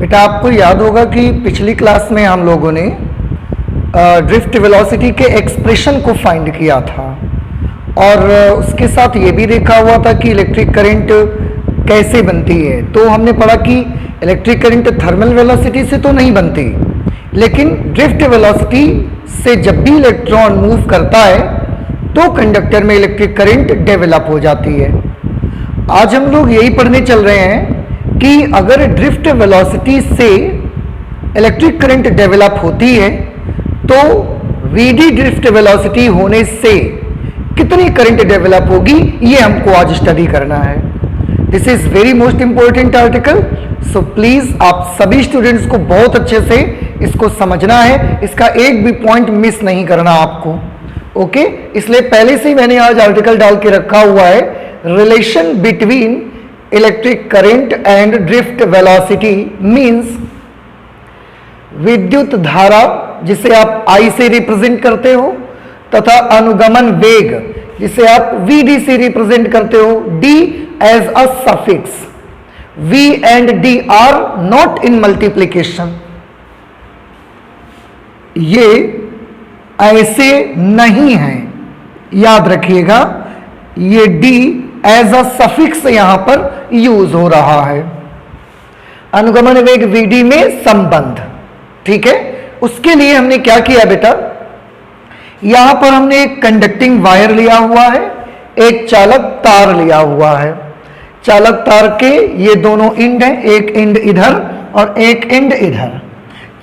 बेटा आपको याद होगा कि पिछली क्लास में हम लोगों ने ड्रिफ्ट वेलोसिटी के एक्सप्रेशन को फाइंड किया था और उसके साथ ये भी देखा हुआ था कि इलेक्ट्रिक करंट कैसे बनती है। तो हमने पढ़ा कि इलेक्ट्रिक करंट थर्मल वेलोसिटी से तो नहीं बनती, लेकिन ड्रिफ्ट वेलोसिटी से जब भी इलेक्ट्रॉन मूव करता है तो कंडक्टर में इलेक्ट्रिक करंट डेवलप हो जाती है। आज हम लोग यही पढ़ने चल रहे हैं कि अगर ड्रिफ्ट वेलोसिटी से इलेक्ट्रिक करंट डेवलप होती है तो वीडी ड्रिफ्ट वेलोसिटी होने से कितनी करंट डेवलप होगी, ये हमको आज स्टडी करना है। This is very most important article, so please आप सभी स्टूडेंट्स को बहुत अच्छे से इसको समझना है, इसका एक भी पॉइंट मिस नहीं करना आपको। ओके, इसलिए पहले से ही मैंने आज आर्टिकल डाल के रखा हुआ है, relation between electric current and drift velocity means विद्युत धारा जिसे आप I से रिप्रेजेंट करते हो तथा अनुगमन वेग जिसे आप Vd से रिप्रेजेंट करते हो, D as a suffix, V and D are not in multiplication. ये ऐसे नहीं है, याद रखिएगा, ये D एज अ सफिक्स यहां पर यूज हो रहा है। अनुगमन वेग Vd में संबंध, ठीक है। उसके लिए हमने क्या किया बेटा, यहां पर हमने एक कंडक्टिंग वायर लिया हुआ है, एक चालक तार लिया हुआ है। चालक तार के ये दोनों एंड हैं, एक एंड इधर और एक एंड इधर।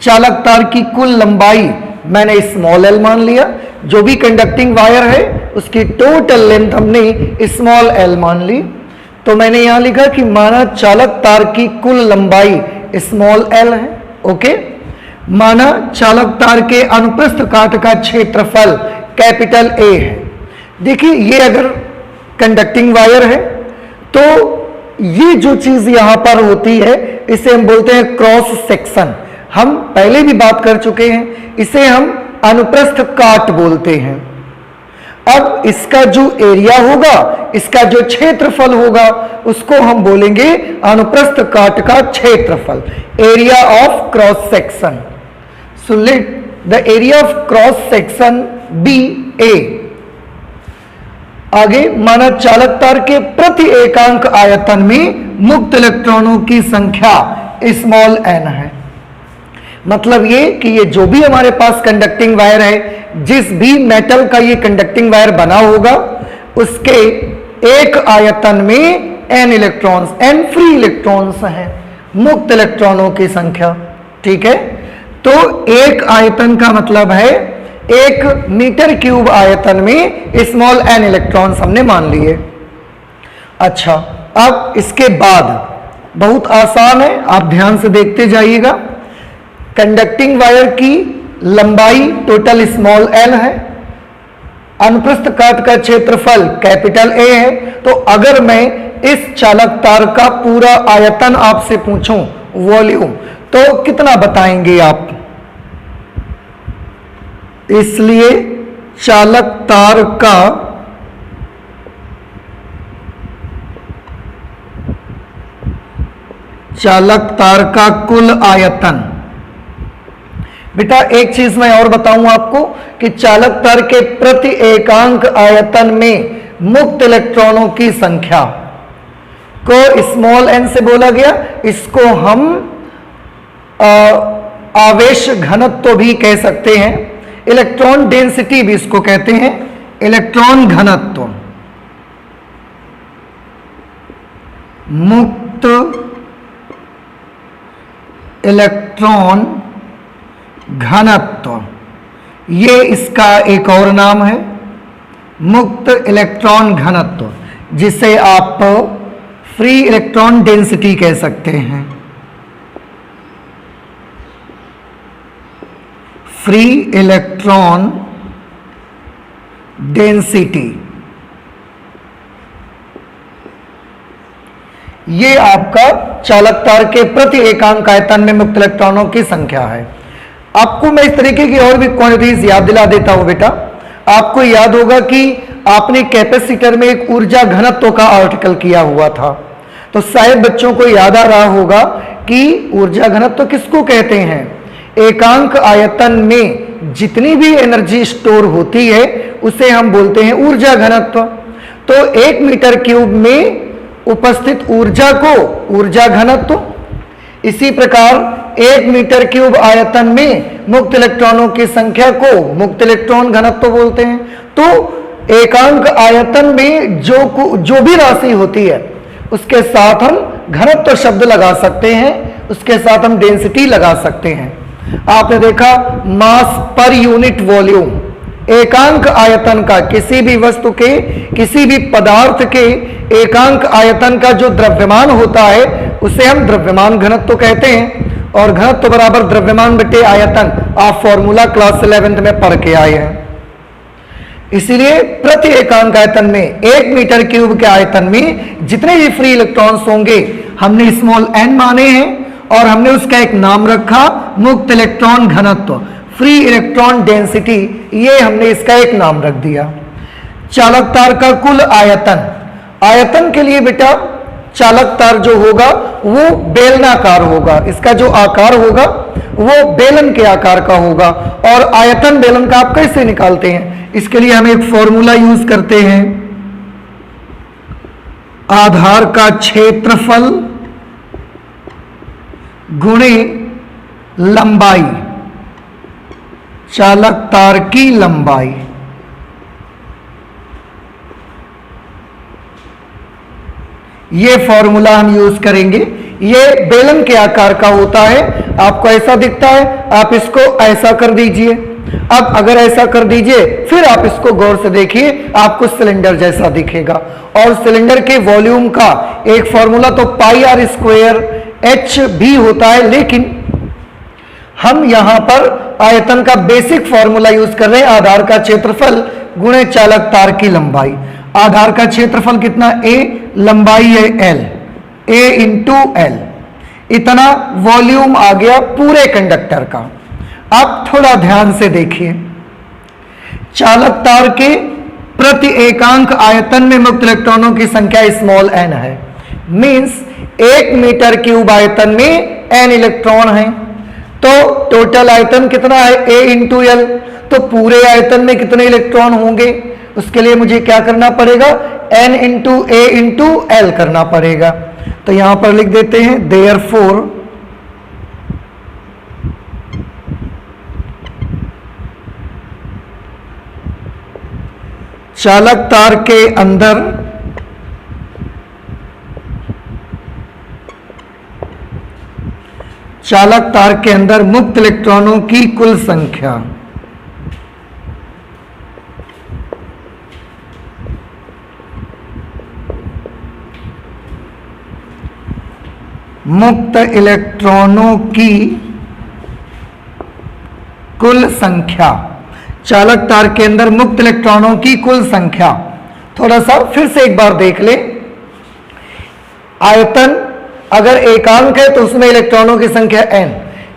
चालक तार की कुल लंबाई मैंने स्मॉल एल मान लिया, जो भी कंडक्टिंग वायर है उसकी टोटल लेंथ हमने स्मॉल एल मान ली। तो मैंने यहां लिखा कि माना चालक तार की कुल लंबाई स्मॉल एल है। ओके, माना चालक तार के अनुप्रस्थ काट का क्षेत्रफल कैपिटल ए है। देखिए, ये अगर कंडक्टिंग वायर है तो ये जो चीज यहां पर होती है इसे हम बोलते हैं क्रॉस सेक्शन। हम पहले भी बात कर चुके हैं, इसे हम अनुप्रस्थ काट बोलते हैं। अब इसका जो एरिया होगा, इसका जो क्षेत्रफल होगा, उसको हम बोलेंगे अनुप्रस्थ काट का क्षेत्रफल, area of cross section. So let the area of cross section be A। आगे माना चालक तार के प्रति एकांक आयतन में मुक्त इलेक्ट्रॉनों की संख्या स्मॉल n है। मतलब ये कि ये जो भी हमारे पास कंडक्टिंग वायर है, जिस भी मेटल का ये कंडक्टिंग वायर बना होगा, उसके एक आयतन में n electrons, n free electrons हैं, मुक्त इलेक्ट्रॉनों की संख्या, ठीक है। तो एक आयतन का मतलब है 1 मीटर क्यूब आयतन में स्मॉल n इलेक्ट्रॉन्स हमने मान लिए। अच्छा, अब इसके बाद बहुत आसान है, आप ध्यान से देखते जाइएगा। कंडक्टिंग वायर की लंबाई टोटल स्मॉल l है, अनुप्रस्थ काट का क्षेत्रफल कैपिटल A है। तो अगर मैं इस चालक तार का पूरा आयतन आपसे पूछूं, वॉल्यूम, तो कितना बताएंगे आप? इसलिए चालक तार का कुल आयतन। बेटा एक चीज मैं और बताऊं आपको कि चालक तार के प्रति एकांक आयतन में मुक्त इलेक्ट्रॉनों की संख्या को स्मॉल n से बोला गया। इसको हम आवेश घनत्व भी कह सकते हैं, इलेक्ट्रॉन डेंसिटी भी इसको कहते हैं, इलेक्ट्रॉन घनत्व। मुक्त इलेक्ट्रॉन घनत्व, ये इसका एक और नाम है, मुक्त इलेक्ट्रॉन घनत्व, जिसे आप फ्री इलेक्ट्रॉन डेंसिटी कह सकते हैं। फ्री इलेक्ट्रॉन डेंसिटी, ये आपका चालक तार के प्रति एकांक आयतन में मुक्त इलेक्ट्रॉनों की संख्या है। आपको मैं इस तरीके की और भी क्वांटिटीज याद दिला देता हूं बेटा। आपको याद होगा कि आपने कैपेसिटर में एक ऊर्जा घनत्व का आर्टिकल किया हुआ था, तो शायद बच्चों को याद आ रहा होगा कि ऊर्जा घनत्व किसको कहते हैं? एकांक आयतन में जितनी भी एनर्जी स्टोर होती है उसे हम बोलते हैं ऊर्जा घनत्व। तो 1 मीटर क्यूब में उपस्थित ऊर्जा को ऊर्जा घनत्व, इसी प्रकार 1 मीटर क्यूब आयतन में मुक्त इलेक्ट्रॉनों की संख्या को मुक्त इलेक्ट्रॉन घनत्व बोलते हैं। तो एकांक आयतन में जो भी राशि होती है उसके साथ हम घनत्व शब्द लगा सकते हैं, उसके साथ हम डेंसिटी लगा सकते हैं। आपने देखा मास पर यूनिट वॉल्यूम, एकांक आयतन का किसी भी वस्तु के, किसी भी पदार्थ के एकांक आयतन का जो द्रव्यमान होता है उसे हम द्रव्यमान घनत्व कहते हैं। और घनत्व बराबर द्रव्यमान बटे आयतन, आप फॉर्मूला क्लास 11th में पढ़ के आए हैं। इसीलिए प्रति एकांक आयतन में 1 मीटर क्यूब के आयतन में जितने भी फ्री इलेक्ट्रॉन्स होंगे हमने स्मॉल n माने हैं और हमने उसका एक नाम रखा मुक्त इलेक्ट्रॉन घनत्व, फ्री इलेक्ट्रॉन डेंसिटी, ये हमने इसका एक नाम रख दिया। चालक तार का कुल आयतन, आयतन के लिए बेटा चालक तार जो होगा वो बेलनाकार होगा, इसका जो आकार होगा वो बेलन के आकार का होगा। और आयतन बेलन का आप कैसे निकालते हैं? इसके लिए हम एक फॉर्मूला यूज करते हैं, आधार का क्षेत्रफल गुणे लंबाई, चालक तार की लंबाई। ये फॉर्मूला हम यूज करेंगे। ये बेलन के आकार का होता है, आपको ऐसा दिखता है, आप इसको ऐसा कर दीजिए। अब अगर ऐसा कर दीजिए फिर आप इसको गौर से देखिए, आपको सिलेंडर जैसा दिखेगा। और सिलेंडर के वॉल्यूम का एक फॉर्मूला तो पाई आर स्क्वायर एच भी होता है, लेकिन हम यहां पर आयतन का बेसिक फॉर्मूला यूज कर रहे हैं, आधार का क्षेत्रफल गुणे चालक तार की लंबाई। आधार का क्षेत्रफल कितना? a, लंबाई है l, a इंटू एल, इतना वॉल्यूम आ गया पूरे कंडक्टर का। अब थोड़ा ध्यान से देखिए, चालक तार के प्रति एकांक आयतन में मुक्त इलेक्ट्रॉनों की संख्या स्मॉल n है, मींस 1 मीटर क्यूब आयतन में n इलेक्ट्रॉन है। तो टोटल आयतन कितना है? a into L. तो पूरे आयतन में कितने इलेक्ट्रॉन होंगे? उसके लिए मुझे क्या करना पड़ेगा? n into a into L करना पड़ेगा। तो यहां पर लिख देते हैं देयरफॉर चालक तार के अंदर मुक्त इलेक्ट्रॉनों की कुल संख्या मुक्त इलेक्ट्रॉनों की कुल संख्या, चालक तार के अंदर मुक्त इलेक्ट्रॉनों की कुल संख्या। थोड़ा सा फिर से एक बार देख ले, आयतन अगर एकांक है तो उसमें इलेक्ट्रॉनों की संख्या n,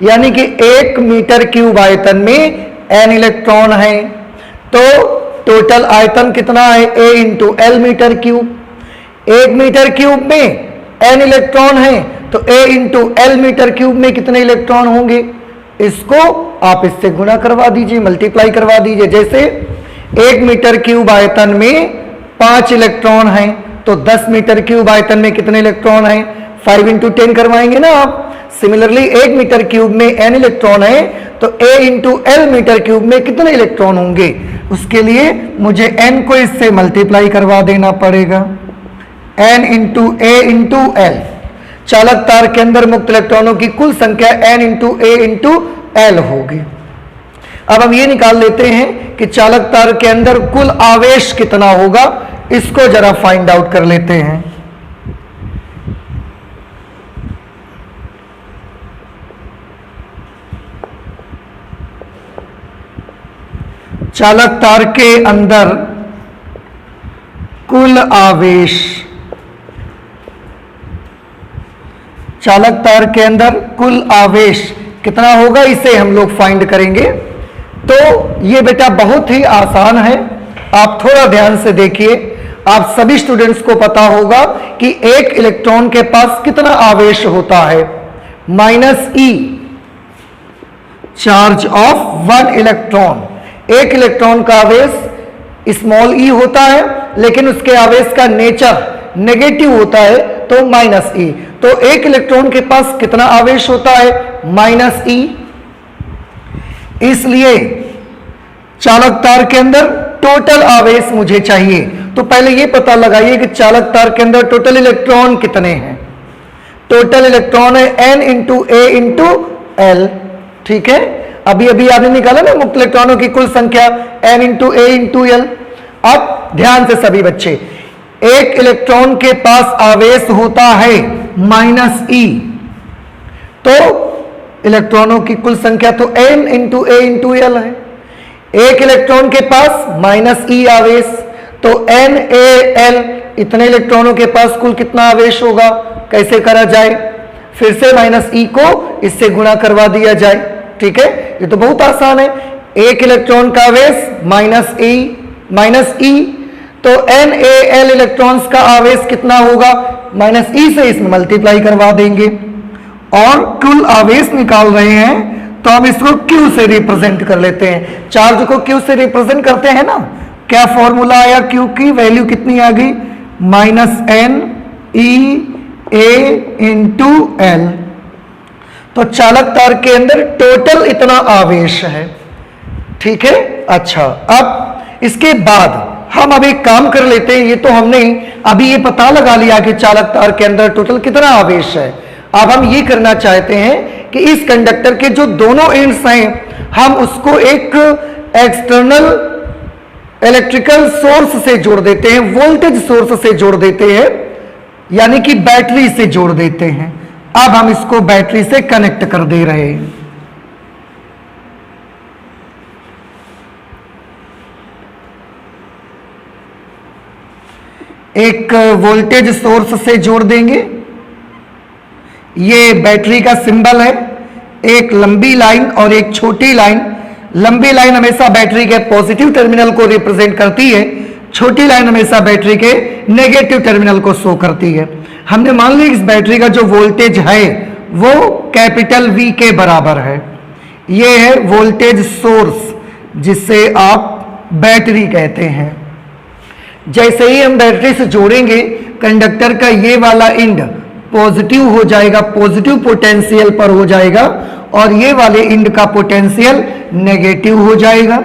यानी कि 1 मीटर क्यूब आयतन में n इलेक्ट्रॉन है। तो टोटल आयतन कितना है? a into l metre cube. 1 metre cube में n इलेक्ट्रॉन है तो a into l metre cube में कितने इलेक्ट्रॉन होंगे? इसको आप इससे गुणा करवा दीजिए, मल्टीप्लाई करवा दीजिए। जैसे 1 मीटर क्यूब आयतन में 5 इलेक्ट्रॉन हैं तो 10 मीटर क्यूब आयतन में कितने इलेक्ट्रॉन हैं? 5 इंटू 10 करवाएंगे ना आप। सिमिलरली 1 मीटर क्यूब में n इलेक्ट्रॉन है तो a into l metre cube में कितने इलेक्ट्रॉन होंगे? उसके लिए मुझे n को इससे मल्टीप्लाई करवा देना पड़ेगा, n into a into L. चालक तार के अंदर मुक्त इलेक्ट्रॉनों की कुल संख्या n into a into L होगी। अब हम ये निकाल लेते हैं कि चालक तार के अंदर कुल आवेश कितना होगा, इसको जरा फाइंड आउट कर लेते हैं। चालक तार के अंदर कुल आवेश, चालक तार के अंदर कुल आवेश कितना होगा, इसे हम लोग फाइंड करेंगे। तो ये बेटा बहुत ही आसान है, आप थोड़ा ध्यान से देखिए। आप सभी स्टूडेंट्स को पता होगा कि एक इलेक्ट्रॉन के पास कितना आवेश होता है। Minus E charge of one electron. एक इलेक्ट्रॉन का आवेश स्मॉल ई होता है, लेकिन उसके आवेश का नेचर नेगेटिव होता है, तो माइनस ई। तो एक इलेक्ट्रॉन के पास कितना आवेश होता है? माइनस ई। इसलिए चालक तार के अंदर टोटल आवेश मुझे चाहिए, तो पहले ये पता लगाइए कि चालक तार के अंदर टोटल इलेक्ट्रॉन कितने हैं। टोटल इलेक्ट्रॉन है n इंटू ए इंटू एल। ठीक है, अभी अभी आपने निकाला ना मुक्त इलेक्ट्रॉनों की कुल संख्या n इंटू ए इंटू एल। अब ध्यान से सभी बच्चे, एक इलेक्ट्रॉन के पास आवेश होता है माइनस ई, तो इलेक्ट्रॉनों की कुल संख्या तो n इंटू ए इंटू एल है। एक इलेक्ट्रॉन के पास माइनस ई आवेश, तो n a l, इतने इलेक्ट्रॉनों के पास कुल कितना आवेश होगा? कैसे करा जाए? फिर से माइनस ई को इससे गुणा करवा दिया जाए। ठीक है, ये तो बहुत आसान है। एक इलेक्ट्रॉन का आवेश माइनस ई, तो n a l इलेक्ट्रॉन्स का आवेश कितना होगा? माइनस ई से इसमें मल्टीप्लाई करवा देंगे और कुल आवेश निकाल रहे हैं, तो हम इसको Q से रिप्रेजेंट कर लेते हैं। चार्ज को Q से रिप्रेजेंट करते हैं ना। क्या फॉर्मूला आया? Q की वैल्यू कितनी आ गई? Minus n e a into L. तो चालक तार के अंदर टोटल इतना आवेश है। ठीक है, अच्छा, अब इसके बाद हम अब एक काम कर लेते हैं। ये तो हमने अभी ये पता लगा लिया कि चालक तार के अंदर टोटल कितना आवेश है। अब हम ये करना चाहते हैं कि इस कंडक्टर के जो दोनों एंड्स हैं, हम उसको एक एक्सटर्नल इलेक्ट्रिकल सोर्स से जोड़ देते हैं, वोल्टेज सोर्स से जोड़ देते हैं, यानी कि बैटरी से जोड़ देते हैं। अब हम इसको बैटरी से कनेक्ट कर दे रहे हैं। एक वोल्टेज सोर्स से जोड़ देंगे। ये बैटरी का सिंबल है, एक लंबी लाइन और एक छोटी लाइन। लंबी लाइन हमेशा बैटरी के पॉजिटिव टर्मिनल को रिप्रेजेंट करती है, छोटी लाइन हमेशा बैटरी के नेगेटिव टर्मिनल को शो करती है। हमने मान लिया इस बैटरी का जो वोल्टेज है वो कैपिटल V के बराबर है। ये है वोल्टेज सोर्स, जिसे आप बैटरी कहते हैं। जैसे ही हम बैटरी से जोड़ेंगे, कंडक्टर का ये वाला एंड पॉजिटिव हो जाएगा, पॉजिटिव पोटेंशियल पर हो जाएगा, और ये वाले एंड का पोटेंशियल नेगेटिव हो जाएगा।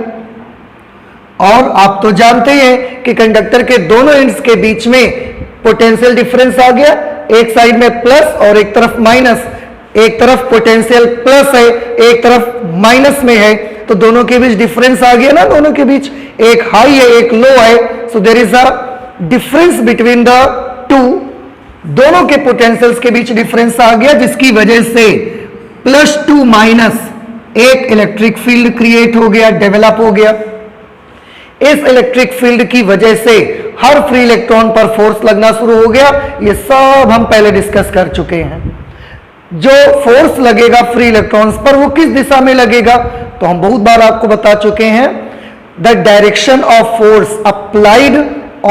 और आप तो जानते हैं कि कंडक्टर के दोनों एंड्स के बीच में पोटेंशियल डिफरेंस आ गया, एक साइड में प्लस और एक तरफ माइनस। एक तरफ पोटेंशियल प्लस है, एक तरफ माइनस में है, तो दोनों के बीच डिफरेंस आ गया ना। दोनों के बीच एक हाई है, एक लो है, so there is a difference between the two. दोनों के पोटेंशियल्स के बीच डिफरेंस आ गया, जिसकी वजह से +2 माइनस एक इलेक्ट्रिक फील्ड क्रिएट हो गया, डेवलप हो गया। इस इलेक्ट्रिक फील्ड की वजह से हर फ्री इलेक्ट्रॉन पर फोर्स लगना शुरू हो गया। ये सब हम पहले डिस्कस कर चुके हैं। जो फोर्स लगेगा फ्री इलेक्ट्रॉन्स पर वो किस दिशा में लगेगा, तो हम बहुत बार आपको बता चुके हैं। The direction of force applied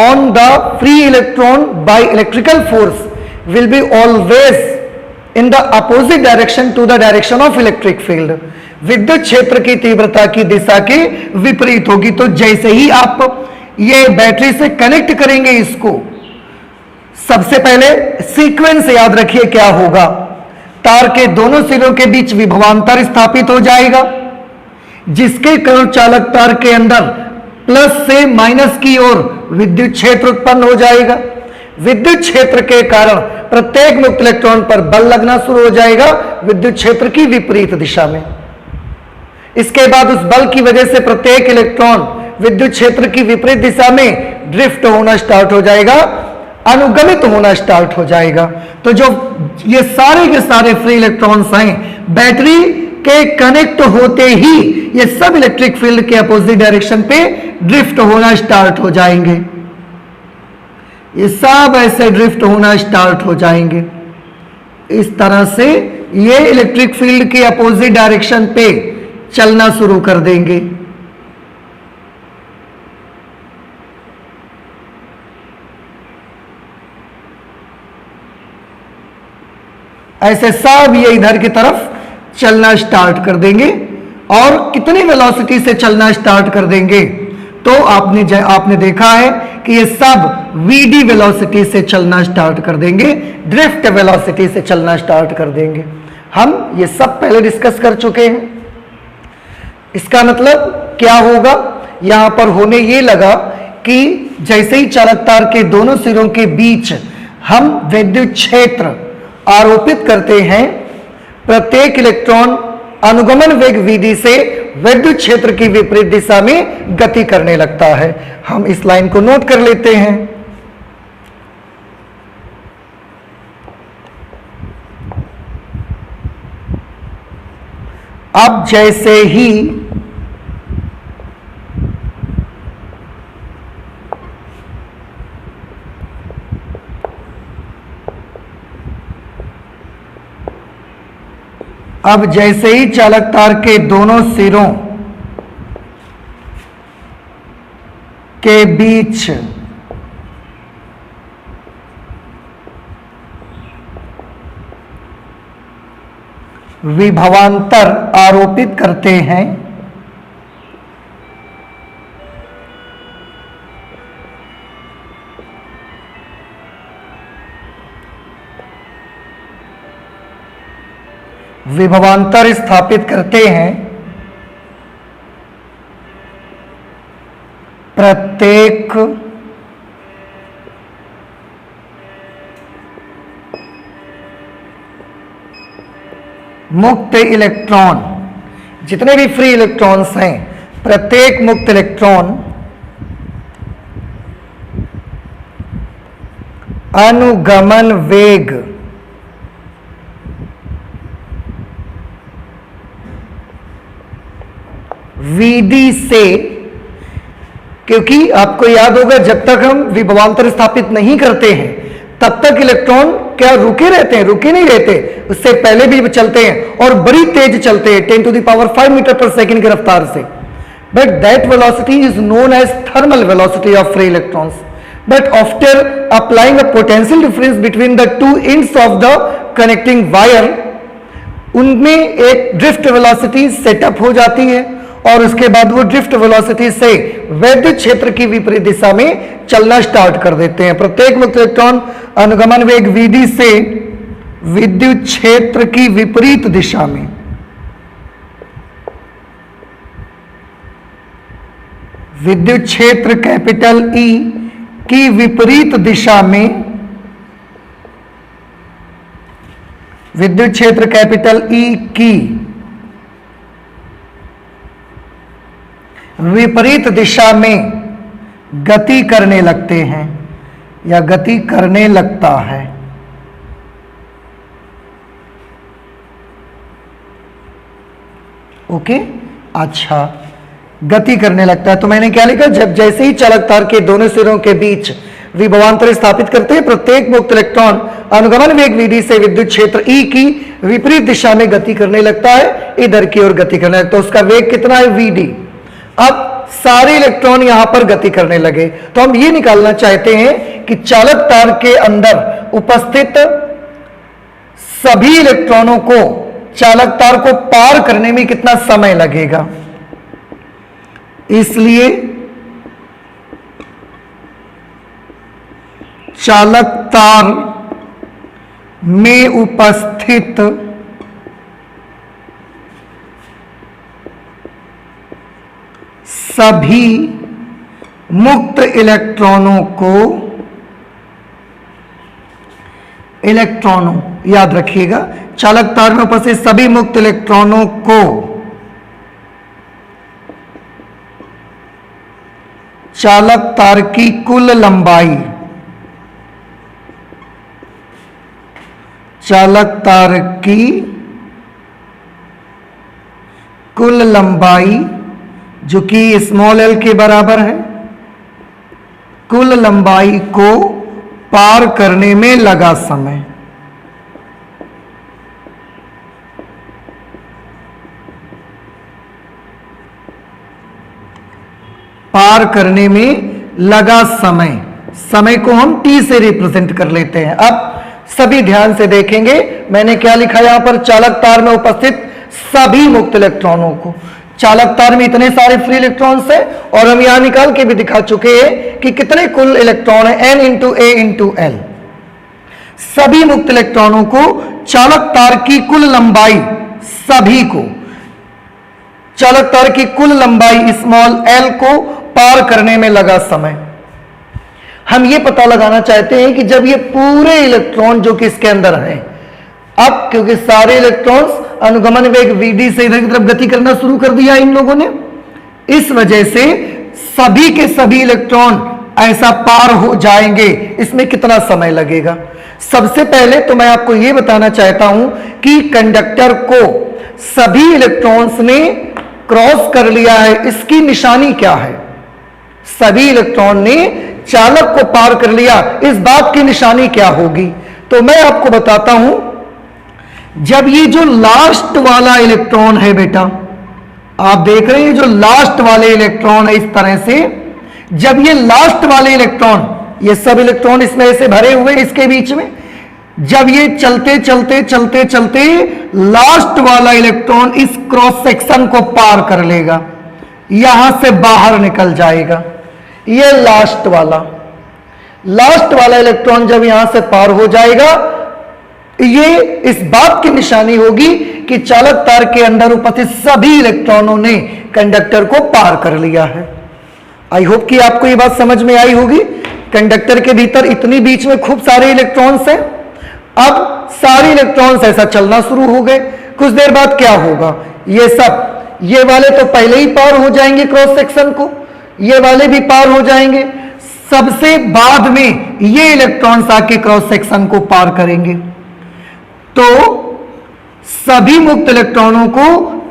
on the free electron by electrical force will be always in the opposite direction to the direction of electric field. विद्युत क्षेत्र की तीव्रता की दिशा के विपरीत होगी। तो जैसे ही आप ये बैटरी से कनेक्ट करेंगे इसको, सबसे पहले सीक्वेंस याद रखिए क्या होगा। तार के दोनों सिरों के बीच विभवांतर स्थापित हो जाएगा, जिसके कारण चालक तार के अंदर प्लस से माइनस की ओर विद्युत क्षेत्र उत्पन्न हो जाएगा। विद्युत क्षेत्र के कारण प्रत्येक मुक्त इलेक्ट्रॉन पर बल लगना शुरू हो जाएगा विद्युत क्षेत्र की विपरीत दिशा में। इसके बाद उस बल की वजह से प्रत्येक इलेक्ट्रॉन विद्युत क्षेत्र की विपरीत दिशा में ड्रिफ्ट होना स्टार्ट हो जाएगा, अनुगमित होना स्टार्ट हो जाएगा। तो जो ये सारे के सारे फ्री इलेक्ट्रॉन्स हैं, बैटरी के कनेक्ट होते ही ये सब इलेक्ट्रिक फील्ड के अपोजिट डायरेक्शन पे ड्रिफ्ट होना स्टार्ट हो जाएंगे। ये सब ऐसे ड्रिफ्ट होना स्टार्ट हो जाएंगे। इस तरह से ये इलेक्ट्रिक फील्ड के अपोजिट डायरेक्शन पे चलना शुरू कर देंगे। ऐसे सब ये इधर की तरफ चलना स्टार्ट कर देंगे। और कितनी वेलोसिटी से चलना स्टार्ट कर देंगे? तो आपने देखा है कि ये सब vd वेलोसिटी से चलना स्टार्ट कर देंगे, ड्रिफ्ट वेलोसिटी से चलना स्टार्ट कर देंगे। हम ये सब पहले डिस्कस कर चुके हैं। इसका मतलब क्या होगा? यहां पर होने ये लगा कि जैसे ही चालक तार के दोनों सिरों के बीच हम विद्युत क्षेत्र आरोपित करते हैं, प्रत्येक इलेक्ट्रॉन अनुगमन वेग vd से विद्युत क्षेत्र की विपरीत दिशा में गति करने लगता है। हम इस लाइन को नोट कर लेते हैं। अब जैसे ही चालक तार के दोनों सिरों के बीच विभवांतर आरोपित करते हैं, विभवांतर स्थापित करते हैं, प्रत्येक मुक्त इलेक्ट्रॉन, जितने भी फ्री इलेक्ट्रॉन्स हैं, प्रत्येक मुक्त इलेक्ट्रॉन अनुगमन वेग vd से, क्योंकि आपको याद होगा जब तक हम विभवांतर स्थापित नहीं करते हैं तब तक इलेक्ट्रॉन क्या रुके रहते हैं? रुके नहीं रहते, उससे पहले भी चलते हैं और बड़ी तेज चलते हैं, 10⁵ मीटर पर सेकंड की रफ्तार से। But that velocity is known as thermal velocity of free electrons. But after applying a potential difference between the two ends of the connecting wire, उनमें एक ड्रिफ्ट वेलोसिटी सेटअप हो जाती है और उसके बाद वो ड्रिफ्ट वेलोसिटी से विद्युत क्षेत्र की विपरीत दिशा में चलना स्टार्ट कर देते हैं। प्रत्येक मुक्त इलेक्ट्रॉन अनुगमन वेग vd से विद्युत क्षेत्र की विपरीत दिशा में विद्युत क्षेत्र कैपिटल E की विपरीत दिशा में विद्युत क्षेत्र कैपिटल E की विपरीत दिशा में गति करने लगते हैं या गति करने लगता है। ओके, अच्छा, गति करने लगता है। तो मैंने क्या लिखा? जैसे ही चालक तार के दोनों सिरों के बीच विभवांतर स्थापित करते हैं, प्रत्येक मुक्त इलेक्ट्रॉन अनुगमन वेग vd से विद्युत क्षेत्र E की विपरीत दिशा में गति करने लगता है, इधर की ओर गति करने लगता है। तो उसका वेग कितना है? vd। अब सारे इलेक्ट्रॉन यहां पर गति करने लगे, तो हम ये निकालना चाहते हैं कि चालक तार के अंदर उपस्थित सभी इलेक्ट्रॉनों को चालक तार को पार करने में कितना समय लगेगा। इसलिए चालक तार में उपस्थित सभी मुक्त इलेक्ट्रॉनों याद रखिएगा, चालक तार में उपस्थित सभी मुक्त इलेक्ट्रॉनों को चालक तार की कुल लंबाई, चालक तार की कुल लंबाई जो कि स्मॉल l के बराबर है, कुल लंबाई को पार करने में लगा समय। पार करने में लगा समय, समय को हम t से रिप्रेजेंट कर लेते हैं। अब सभी ध्यान से देखेंगे। मैंने क्या लिखा यहां पर, चालक तार में उपस्थित सभी मुक्त इलेक्ट्रॉनों को। चालक तार में इतने सारे फ्री इलेक्ट्रॉन्स हैं और हम यहां निकाल के भी दिखा चुके हैं कि कितने कुल इलेक्ट्रॉन है, n इंटू ए इंटू एल। सभी मुक्त इलेक्ट्रॉनों को चालक तार की कुल लंबाई, सभी को चालक तार की कुल लंबाई स्मॉल l को पार करने में लगा समय। हम ये पता लगाना चाहते हैं कि जब ये पूरे इलेक्ट्रॉन जो कि इसके अंदर हैं, अब क्योंकि सारे इलेक्ट्रॉन्स अनुगमन वेग vd से इधर की तरफ गति करना शुरू कर दिया इन लोगों ने, इस वजह से सभी के सभी इलेक्ट्रॉन ऐसा पार हो जाएंगे। इसमें कितना समय लगेगा? सबसे पहले तो मैं आपको यह बताना चाहता हूं कि कंडक्टर को सभी इलेक्ट्रॉन्स ने क्रॉस कर लिया है, इसकी निशानी क्या है? सभी इलेक्ट्रॉन ने चालक को पार कर लिया, इस बात की निशानी क्या होगी? तो मैं आपको बताता हूं, जब ये जो लास्ट वाला इलेक्ट्रॉन है बेटा, आप देख रहे हैं जो लास्ट वाले इलेक्ट्रॉन है इस तरह से, जब ये लास्ट वाले इलेक्ट्रॉन, ये सब इलेक्ट्रॉन इसमें ऐसे भरे हुए इसके बीच में, जब ये चलते चलते चलते चलते लास्ट वाला इलेक्ट्रॉन इस क्रॉस सेक्शन को पार कर लेगा, यहां से बाहर निकल जाएगा। ये लास्ट वाला इलेक्ट्रॉन जब यहां से पार हो जाएगा, ये इस बात की निशानी होगी कि चालक तार के अंदर उपस्थित सभी इलेक्ट्रॉनों ने कंडक्टर को पार कर लिया है। आई होप कि आपको ये बात समझ में आई होगी। कंडक्टर के भीतर इतनी बीच में खूब सारे इलेक्ट्रॉन्स हैं। अब सारे इलेक्ट्रॉन्स ऐसा चलना शुरू हो गए। कुछ देर बाद क्या होगा, ये सब, ये वाले तो पहले ही पार हो जाएंगे क्रॉस सेक्शन को, ये वाले भी पार हो जाएंगे, सबसे बाद में ये इलेक्ट्रॉन्स आके क्रॉस सेक्शन को पार करेंगे। तो सभी मुक्त इलेक्ट्रॉनों को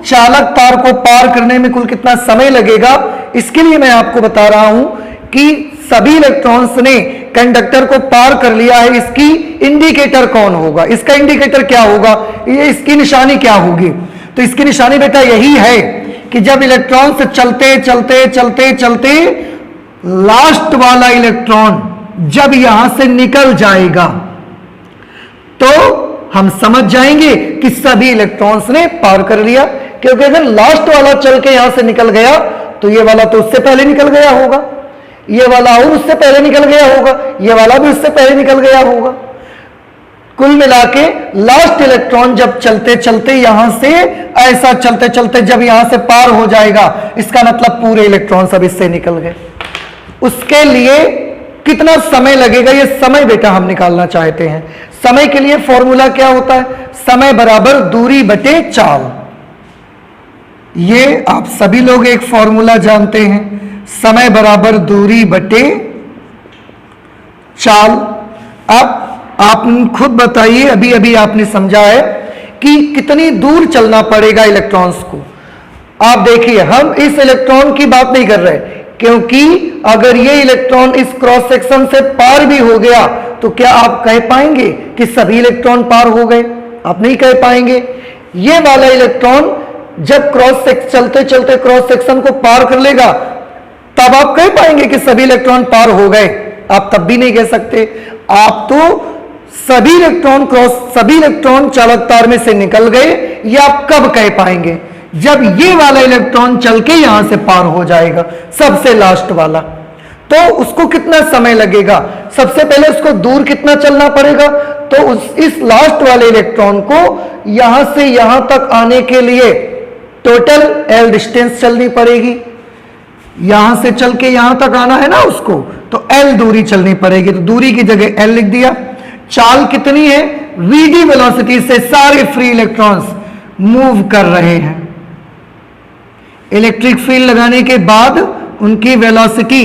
चालक तार को पार करने में कुल कितना समय लगेगा, इसके लिए मैं आपको बता रहा हूं कि सभी इलेक्ट्रॉन्स ने कंडक्टर को पार कर लिया है। इसकी इंडिकेटर कौन होगा, इसका इंडिकेटर क्या होगा, ये इसकी निशानी क्या होगी? तो इसकी निशानी बेटा यही है कि जब इलेक्ट्रॉन से चलते चलते चलते चलते लास्ट वाला इलेक्ट्रॉन जब यहां से निकल जाएगा, तो हम समझ जाएंगे कि सभी इलेक्ट्रॉन्स ने पार कर लिया। क्योंकि अगर लास्ट वाला चल के यहां से निकल गया तो ये वाला तो उससे पहले निकल गया होगा, ये वाला और उससे पहले निकल गया होगा, ये वाला भी उससे पहले निकल गया होगा। कुल मिला के लास्ट इलेक्ट्रॉन जब चलते चलते यहां से ऐसा चलते चलते जब यहां से पार हो जाएगा, इसका मतलब पूरे इलेक्ट्रॉन सब इससे निकल गए। उसके लिए कितना समय लगेगा, ये समय बेटा हम निकालना चाहते हैं। समय के लिए फॉर्मूला क्या होता है, समय बराबर दूरी बटे चाल। ये आप सभी लोग एक फॉर्मूला जानते हैं, समय बराबर दूरी बटे चाल। अब आप खुद बताइए, अभी अभी आपने समझा है कि कितनी दूर चलना पड़ेगा इलेक्ट्रॉन्स को। आप देखिए, हम इस इलेक्ट्रॉन की बात नहीं कर रहे, क्योंकि अगर ये इलेक्ट्रॉन इस क्रॉस सेक्शन से पार भी हो गया तो क्या आप कह पाएंगे कि सभी इलेक्ट्रॉन पार हो गए? आप नहीं कह पाएंगे। ये वाला इलेक्ट्रॉन जब चलते चलते क्रॉस सेक्शन को पार कर लेगा, तब आप कह पाएंगे कि सभी इलेक्ट्रॉन पार हो गए? आप तब भी नहीं कह सकते। आप तो सभी इलेक्ट्रॉन चालक तार में से निकल गए, ये आप कब कह पाएंगे? जब ये वाला इलेक्ट्रॉन चल के यहां से पार हो जाएगा, सबसे लास्ट वाला। तो उसको कितना समय लगेगा? सबसे पहले उसको दूर कितना चलना पड़ेगा? तो इस लास्ट वाले इलेक्ट्रॉन को यहां से यहां तक आने के लिए टोटल L डिस्टेंस चलनी पड़ेगी। यहां से चल के यहां तक आना है ना उसको, तो L दूरी चलनी पड़ेगी। तो दूरी की जगह L लिख दिया। चाल कितनी है? vd वेलोसिटी से सारे फ्री इलेक्ट्रॉन्स मूव कर रहे हैं। इलेक्ट्रिक फील्ड लगाने के बाद उनकी वेलोसिटी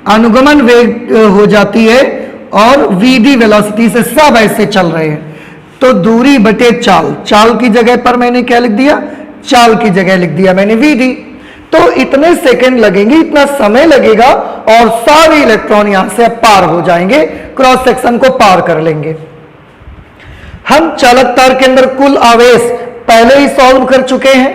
अनुगमन वेग हो जाती है और vd वेलोसिटी से सब ऐसे चल रहे हैं। तो दूरी बटे चाल, चाल की जगह पर मैंने क्या लिख दिया? चाल की जगह लिख दिया मैंने vd। तो इतने सेकंड लगेंगे, इतना समय लगेगा और सारे इलेक्ट्रॉन यहां से पार हो जाएंगे, क्रॉस सेक्शन को पार कर लेंगे। हम चालक तार के अंदर कुल आवेश पहले ही सॉल्व कर चुके हैं।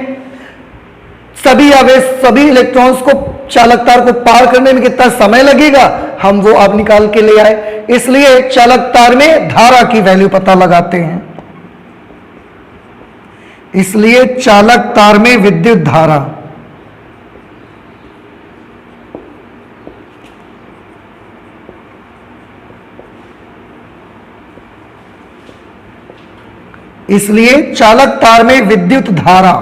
सभी आवेश, सभी इलेक्ट्रॉन्स को चालक तार को पार करने में कितना समय लगेगा, हम वो अब निकाल के ले आए। इसलिए चालक तार में धारा की वैल्यू पता लगाते हैं। इसलिए चालक तार में विद्युत धारा, इसलिए चालक तार में विद्युत धारा,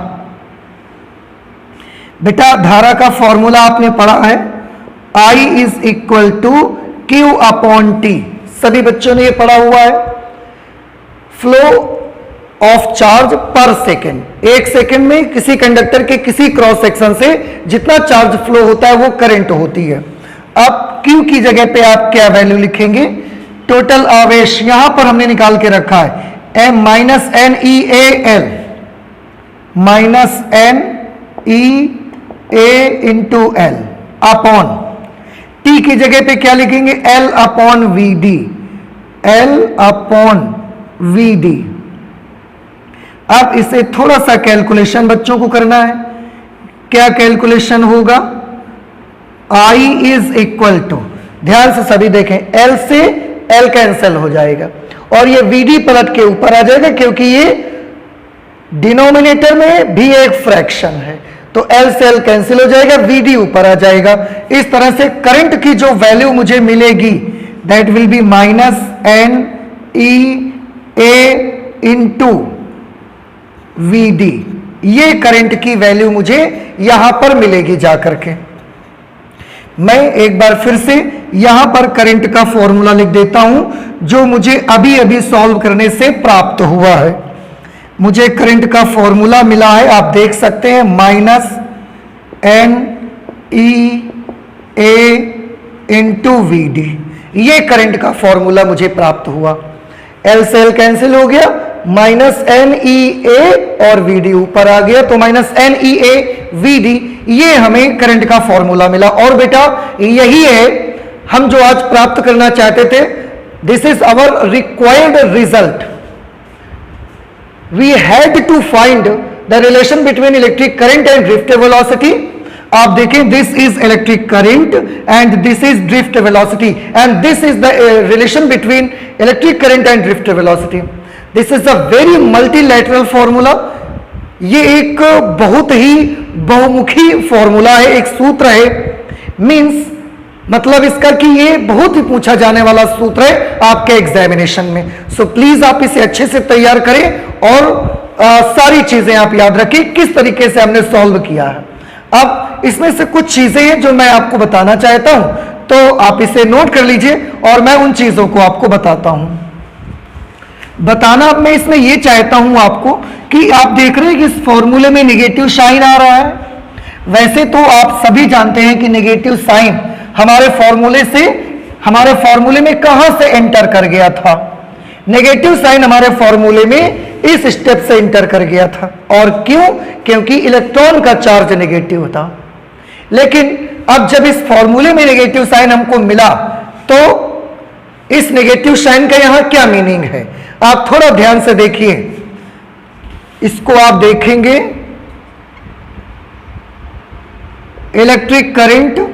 बेटा धारा का फॉर्मूला आपने पढ़ा है, I is equal to Q upon T, सभी बच्चों ने ये पढ़ा हुआ है। Flow of charge per second, एक सेकेंड में किसी कंडक्टर के किसी क्रॉस सेक्शन से जितना चार्ज फ्लो होता है वो करंट होती है। अब Q की जगह पे आप क्या वैल्यू लिखेंगे, टोटल आवेश यहां पर हमने निकाल के रखा है M minus n e a l, minus n e a into l upon t की जगह पे क्या लिखेंगे, l upon v d, l upon v d. अब इसे थोड़ा सा कैलकुलेशन बच्चों को करना है। क्या कैलकुलेशन होगा, I इज इक्वल टू, ध्यान से सभी देखें, L से L कैंसिल हो जाएगा और ये VD पलट के ऊपर आ जाएगा क्योंकि ये डिनोमिनेटर में भी एक फ्रैक्शन है, तो L से L कैंसिल हो जाएगा, VD ऊपर आ जाएगा। इस तरह से करंट की जो वैल्यू मुझे मिलेगी that will be minus n e a into VD, ये करंट की वैल्यू मुझे यहां पर मिलेगी जाकर के। मैं एक बार फिर से यहां पर करंट का फॉर्मूला लिख देता हूं जो मुझे अभी अभी सॉल्व करने से प्राप्त हुआ है। मुझे करंट का फॉर्मूला मिला है, आप देख सकते हैं, minus n e a into v d, ये करंट का फॉर्मूला मुझे प्राप्त हुआ। एल से एल कैंसिल हो गया, माइनस एन ई ए और वी डी ऊपर आ गया, तो minus n e a v d, ये हमें करंट का फॉर्मूला मिला। और बेटा यही है हम जो आज प्राप्त करना चाहते थे, this is our required result. We had to find the relation between electric current and drift velocity. आप देखें, this is electric current and this is drift velocity and this is the relation between electric current and drift velocity. This is a very multilateral formula, ये एक बहुत ही बहुमुखी formula है, एक सूत्र है। मींस मतलब इसका कि ये बहुत ही पूछा जाने वाला सूत्र है आपके एग्जामिनेशन में। सो प्लीज आप इसे अच्छे से तैयार करें और सारी चीजें आप याद रखें किस तरीके से हमने सॉल्व किया है। अब इसमें से कुछ चीजें हैं जो मैं आपको बताना चाहता हूं, तो आप इसे नोट कर लीजिए और मैं उन चीजों को आपको बताता हूं। बताना मैं इसमें यह चाहता हूं आपको कि आप देख रहे हैं कि इस फॉर्मूले में नेगेटिव साइन आ रहा है। वैसे तो आप सभी जानते हैं कि नेगेटिव साइन हमारे फॉर्मूले में कहां से एंटर कर गया था, नेगेटिव साइन हमारे फॉर्मूले में इस स्टेप से एंटर कर गया था। और क्यों, क्योंकि इलेक्ट्रॉन का चार्ज नेगेटिव था। लेकिन अब जब इस फॉर्मूले में नेगेटिव साइन हमको मिला तो इस नेगेटिव साइन का यहां क्या मीनिंग है, आप थोड़ा ध्यान से देखिए। इसको आप देखेंगे, electric current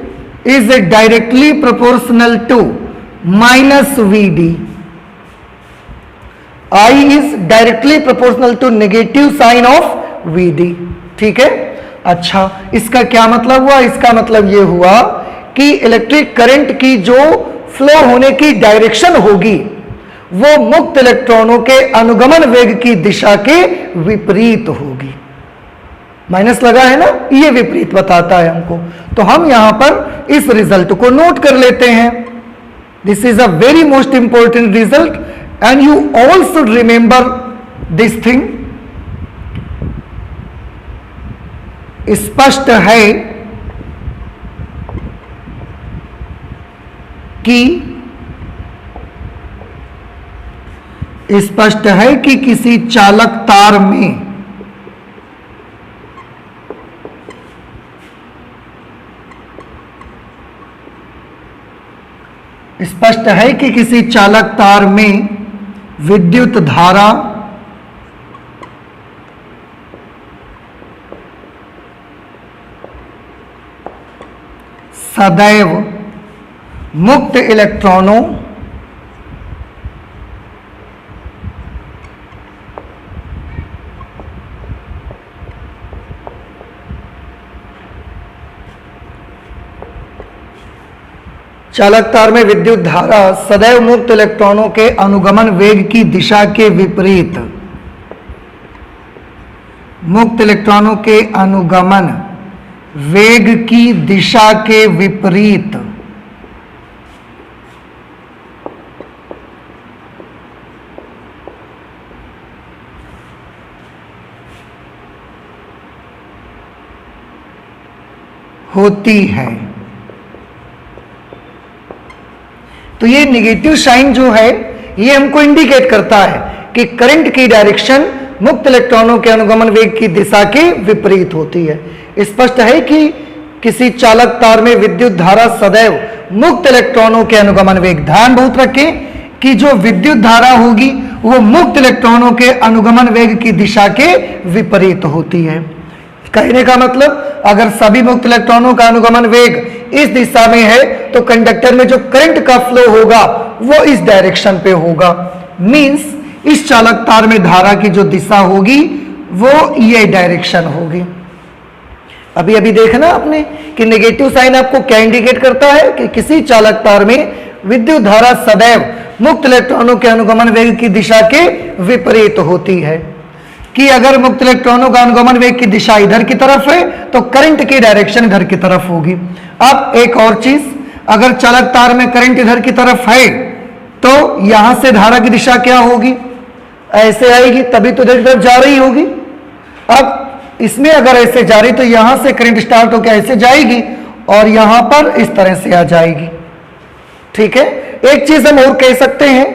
is directly proportional to minus VD. I is directly proportional to negative sign of VD. ठीक है, अच्छा इसका क्या मतलब हुआ, इसका मतलब ये हुआ कि इलेक्ट्रिक करंट की जो फ्लो होने की डायरेक्शन होगी वो मुक्त इलेक्ट्रॉनों के अनुगमन वेग की दिशा के विपरीत होगी। माइनस लगा है ना, ये विपरीत बताता है हमको, तो हम यहां पर इस रिजल्ट को नोट कर लेते हैं। This is a very most important result and you all should remember this thing. स्पष्ट है कि किसी चालक तार में स्पष्ट है कि किसी चालक तार में विद्युत धारा सदैव मुक्त इलेक्ट्रॉनों चालक तार में विद्युत धारा सदैव मुक्त इलेक्ट्रॉनों के अनुगमन वेग की दिशा के विपरीत, मुक्त इलेक्ट्रॉनों के अनुगमन वेग की दिशा के विपरीत होती है। तो ये निगेटिव साइन जो है ये हमको इंडिकेट करता है कि करंट की डायरेक्शन मुक्त इलेक्ट्रॉनों के अनुगमन वेग की दिशा के विपरीत होती है। स्पष्ट है कि किसी चालक तार में विद्युत धारा सदैव मुक्त इलेक्ट्रॉनों के अनुगमन वेग, ध्यान बहुत रखें कि जो विद्युत धारा होगी वो मुक्त इलेक्ट्रॉनों के अनुगमन वेग की दिशा के विपरीत होती है। कहने का मतलब अगर सभी मुक्त इलेक्ट्रॉनों का अनुगमन वेग इस दिशा में है तो कंडक्टर में जो करंट का फ्लो होगा वो इस डायरेक्शन पे होगा। मींस इस चालक तार में धारा की जो दिशा होगी वो ये डायरेक्शन होगी। अभी अभी देखना आपने कि नेगेटिव साइन आपको क्या इंडिकेट करता है कि किसी चालक तार में विद्युत धारा सदैव मुक्त इलेक्ट्रॉनों के अनुगमन वेग की दिशा के विपरीत होती है। कि अगर मुक्त इलेक्ट्रॉनों का अनुगमन वेग की दिशा इधर की तरफ है तो करंट की डायरेक्शन इधर की तरफ होगी। अब एक और चीज, अगर चालक तार में करंट इधर की तरफ है तो यहां से धारा की दिशा क्या होगी, ऐसे आएगी, तभी तो इधर की तरफ जा रही होगी। अब इसमें अगर ऐसे जा रही तो यहां से करंट स्टार्ट होकर ऐसे जाएगी और यहां पर इस तरह से आ जाएगी। ठीक है, एक चीज हम और कह सकते हैं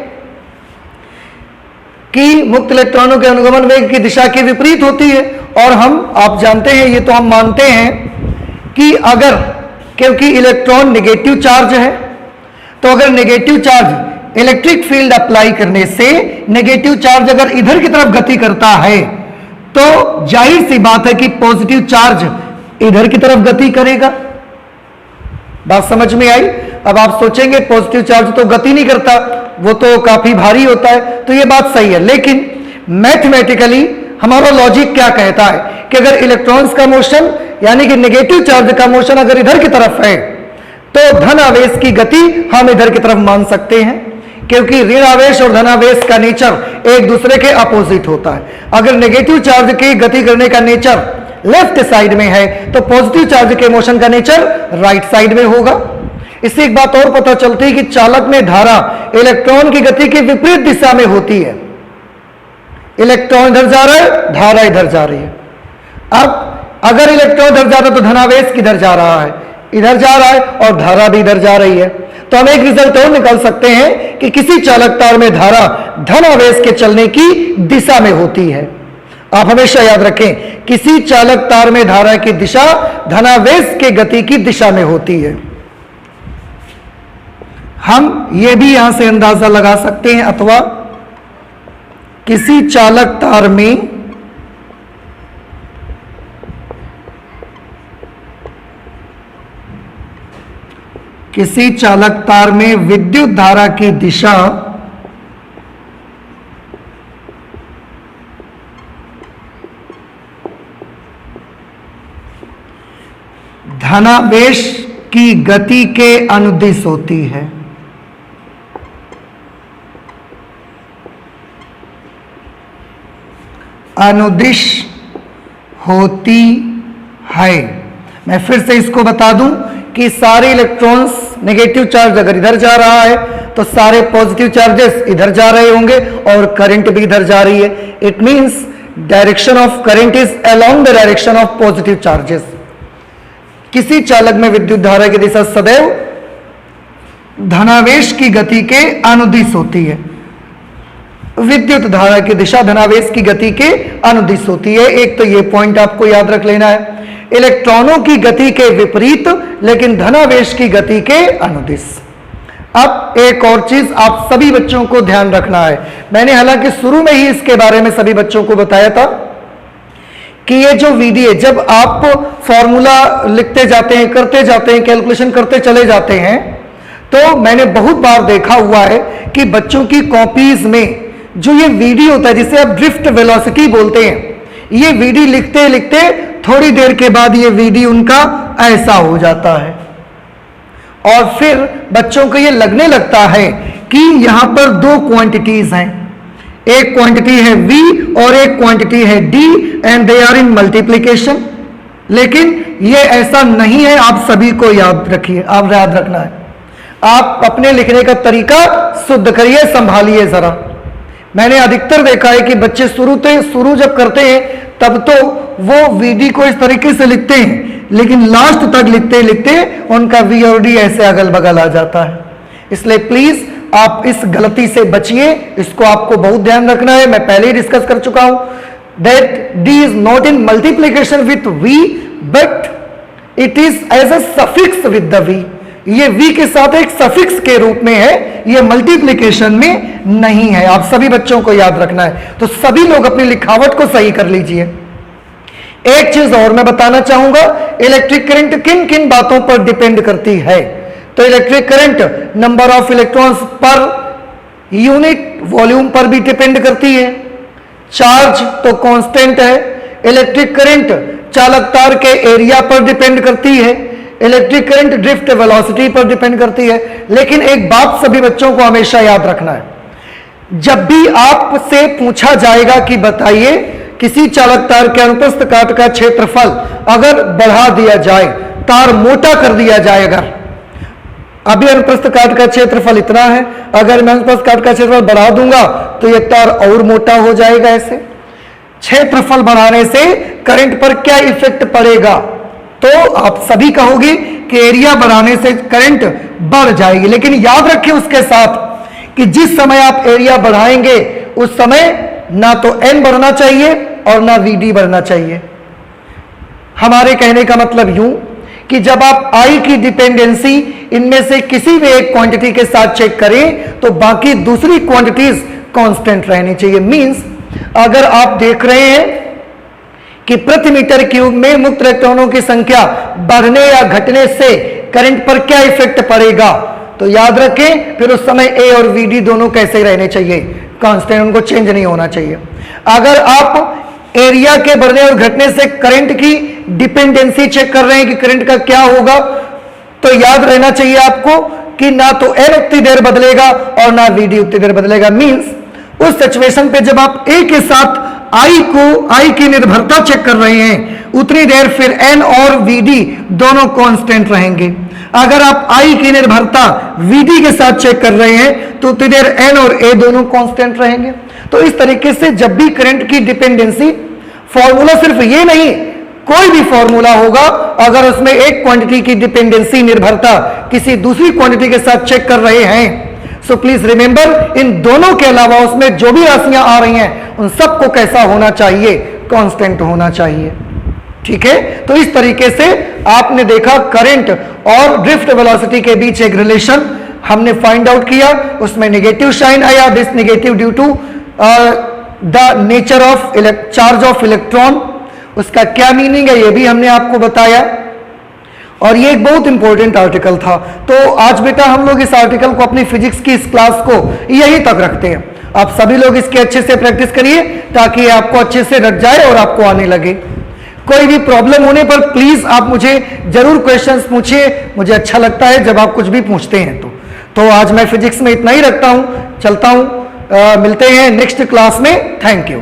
कि मुक्त इलेक्ट्रॉनों के अनुगमन वेग की दिशा के विपरीत होती है। और हम, आप जानते हैं, ये तो हम मानते हैं कि अगर, क्योंकि इलेक्ट्रॉन नेगेटिव चार्ज है, तो अगर negative charge electric field apply करने से नेगेटिव चार्ज अगर इधर की तरफ गति करता है तो जाहिर सी बात है कि पॉजिटिव चार्ज इधर की तरफ गति करेगा। बात समझ में आई? अब आप सोचेंगे पॉजिटिव चार्ज तो गति नहीं करता, वो तो काफी भारी होता है, तो ये बात सही है। लेकिन मैथमेटिकली हमारा लॉजिक क्या कहता है कि अगर इलेक्ट्रॉन्स का मोशन यानी कि नेगेटिव चार्ज का मोशन अगर इधर की तरफ है तो धन आवेश की गति हम इधर की तरफ मान सकते हैं, क्योंकि ऋण आवेश और धन आवेश का नेचर एक दूसरे के अपोजिट होता है। अगर नेगेटिव चार्ज की गति करने का नेचर लेफ्ट साइड में है तो पॉजिटिव चार्ज के मोशन का नेचर राइट साइड में होगा। इससे एक बात और पता चलती है कि चालक में धारा इलेक्ट्रॉन की गति के विपरीत दिशा में होती है। इलेक्ट्रॉन इधर जा रहा है, धारा इधर जा रही है। अब अगर इलेक्ट्रॉन इधर जा रहा है तो धनावेश किधर जा रहा है, इधर जा रहा है, और धारा भी इधर जा रही है। तो हम एक रिजल्ट और निकाल सकते हैं कि किसी चालक तार में धारा धनावेश के चलने की दिशा में होती है। आप हमेशा याद रखें, किसी चालक तार में धारा की दिशा धनावेश के गति की दिशा में होती है। हम ये भी यहां से अंदाजा लगा सकते हैं, अथवा किसी चालक तार में विद्युत धारा की दिशा धनावेश की गति के अनुदिश होती है। अनुदिश होती है। मैं फिर से इसको बता दूं कि सारे इलेक्ट्रॉन्स, नेगेटिव चार्ज अगर इधर जा रहा है तो सारे पॉजिटिव चार्जेस इधर जा रहे होंगे और करंट भी इधर जा रही है। It means direction of current is along the direction of positive charges. किसी चालक में विद्युत धारा की दिशा सदैव धनावेश की गति के अनुदिश होती है। विद्युत धारा की दिशा धनावेश की गति के अनुदिश होती है। एक तो ये पॉइंट आपको याद रख लेना है, इलेक्ट्रॉनों की गति के विपरीत लेकिन धनावेश की गति के अनुदिश। अब एक और चीज आप सभी बच्चों को ध्यान रखना है, मैंने हालांकि शुरू में ही इसके बारे में सभी बच्चों को बताया था कि ये जो विधि है, जब आप फॉर्मूला लिखते जाते हैं, करते जाते हैं, कैलकुलेशन करते चले जाते हैं, तो मैंने बहुत बार देखा हुआ है कि बच्चों की कॉपीज में जो ये वीडी होता है, जिसे आप ड्रिफ्ट वेलोसिटी बोलते हैं, ये वीडी लिखते लिखते थोड़ी देर के बाद ये वीडी उनका ऐसा हो जाता है और फिर बच्चों को ये लगने लगता है कि यहां पर दो क्वांटिटीज हैं, एक क्वांटिटी है v और एक क्वांटिटी है d and they are in multiplication. लेकिन ये ऐसा नहीं है, आप सभी को याद रखिए, आप याद रखना है, आप अपने लिखने का तरीका शुद्ध करिए, संभालिए जरा। मैंने अधिकतर देखा है कि बच्चे शुरू जब करते हैं तब तो वो वीडी को इस तरीके से लिखते हैं, लेकिन लास्ट तक लिखते लिखते उनका वी और डी ऐसे अगल बगल आ जाता है। इसलिए प्लीज आप इस गलती से बचिए, इसको आपको बहुत ध्यान रखना है। मैं पहले ही डिस्कस कर चुका हूं that d is not in multiplication with v but it is as a suffix with the v. ये v के साथ एक सफिक्स के रूप में है, ये मल्टीप्लिकेशन में नहीं है। आप सभी बच्चों को याद रखना है, तो सभी लोग अपनी लिखावट को सही कर लीजिए। एक चीज और मैं बताना चाहूंगा, इलेक्ट्रिक करंट किन किन बातों पर डिपेंड करती है। तो electric current number of electrons per unit volume पर भी डिपेंड करती है। चार्ज तो कांस्टेंट है। इलेक्ट्रिक करंट चालक तार के एरिया पर डिपेंड करती है। इलेक्ट्रिक करंट ड्रिफ्ट वेलोसिटी पर डिपेंड करती है। लेकिन एक बात सभी बच्चों को हमेशा याद रखना है, जब भी आपसे पूछा जाएगा कि बताइए किसी चालक तार के अनुप्रस्थ काट का क्षेत्रफल अगर बढ़ा दिया जाए, तार मोटा कर दिया जाए, अभी अनुप्रस्थ काट का क्षेत्रफल इतना है, अगर मैं अनुप्रस्थ काट का क्षेत्रफल बढ़ा दूंगा तो यह तार और मोटा हो जाएगा। ऐसे क्षेत्रफल बढ़ाने से करंट पर क्या इफेक्ट पड़ेगा, तो आप सभी कहोगे कि एरिया बढ़ाने से करंट बढ़ जाएगी। लेकिन याद रखें उसके साथ कि जिस समय आप एरिया बढ़ाएंगे उस समय ना तो n बढ़ना चाहिए और ना vd बढ़ना चाहिए। हमारे कहने का मतलब यूं कि जब आप I की डिपेंडेंसी इनमें से किसी भी एक क्वांटिटी के साथ चेक करें तो बाकी दूसरी क्वांटिटीज कांस्टेंट रहनी चाहिए। मींस अगर आप देख रहे हैं कि प्रति मीटर क्यूब में मुक्त इलेक्ट्रॉनों की संख्या बढ़ने या घटने से करंट पर क्या इफेक्ट पड़ेगा, तो याद रखें फिर उस समय ए और वीडी दोनों कैसे रहने चाहिए, कांस्टेंट, उनको चेंज नहीं होना चाहिए। अगर आप एरिया के बढ़ने और घटने से करंट की डिपेंडेंसी चेक कर रहे हैं कि करंट का क्या होगा, तो याद रहना चाहिए आपको कि ना तो एन उतनी देर बदलेगा और ना वीडी उतनी देर बदलेगा। मींस उस सिचुएशन पे जब आप ए के साथ आई की निर्भरता चेक कर रहे हैं उतनी देर फिर एन और वीडी दोनों कांस्टेंट रहेंगे। अगर आप आई की निर्भरता वीडी के साथ चेक कर रहे हैं तो उतनी देर एन और ए दोनों कांस्टेंट रहेंगे। तो इस तरीके से जब भी करंट की डिपेंडेंसी, फॉर्मूला सिर्फ ये नहीं, कोई भी फॉर्मूला होगा अगर उसमें एक क्वांटिटी की डिपेंडेंसी निर्भरता किसी दूसरी क्वांटिटी के साथ चेक कर रहे हैं, सो प्लीज रिमेंबर इन दोनों के अलावा उसमें जो भी राशियां आ रही हैं उन सबको कैसा होना चाहिए, कांस्टेंट होना चाहिए। ठीक है, तो इस तरीके से आपने देखा करंट और ड्रिफ्ट वेलोसिटी के बीच एक रिलेशन हमने फाइंड आउट किया। उसमें नेगेटिव साइन आया, this negative due to the nature of charge of electron. उसका क्या मीनिंग है ये भी हमने आपको बताया और ये एक बहुत इंपॉर्टेंट आर्टिकल था। तो आज बेटा हम लोग इस आर्टिकल को अपनी फिजिक्स की इस क्लास को यहीं तक रखते हैं। आप सभी लोग इसके अच्छे से प्रैक्टिस करिए ताकि आपको अच्छे से रट जाए और आपको आने लगे। कोई भी प्रॉब्लम होने पर प्लीज आप मुझे जरूर क्वेश्चंस पूछिए, मुझे अच्छा लगता है जब आप कुछ भी पूछते हैं। तो आज मैं फिजिक्स में इतना ही रखता हूं, चलता हूं, मिलते हैं नेक्स्ट क्लास में। Thank you.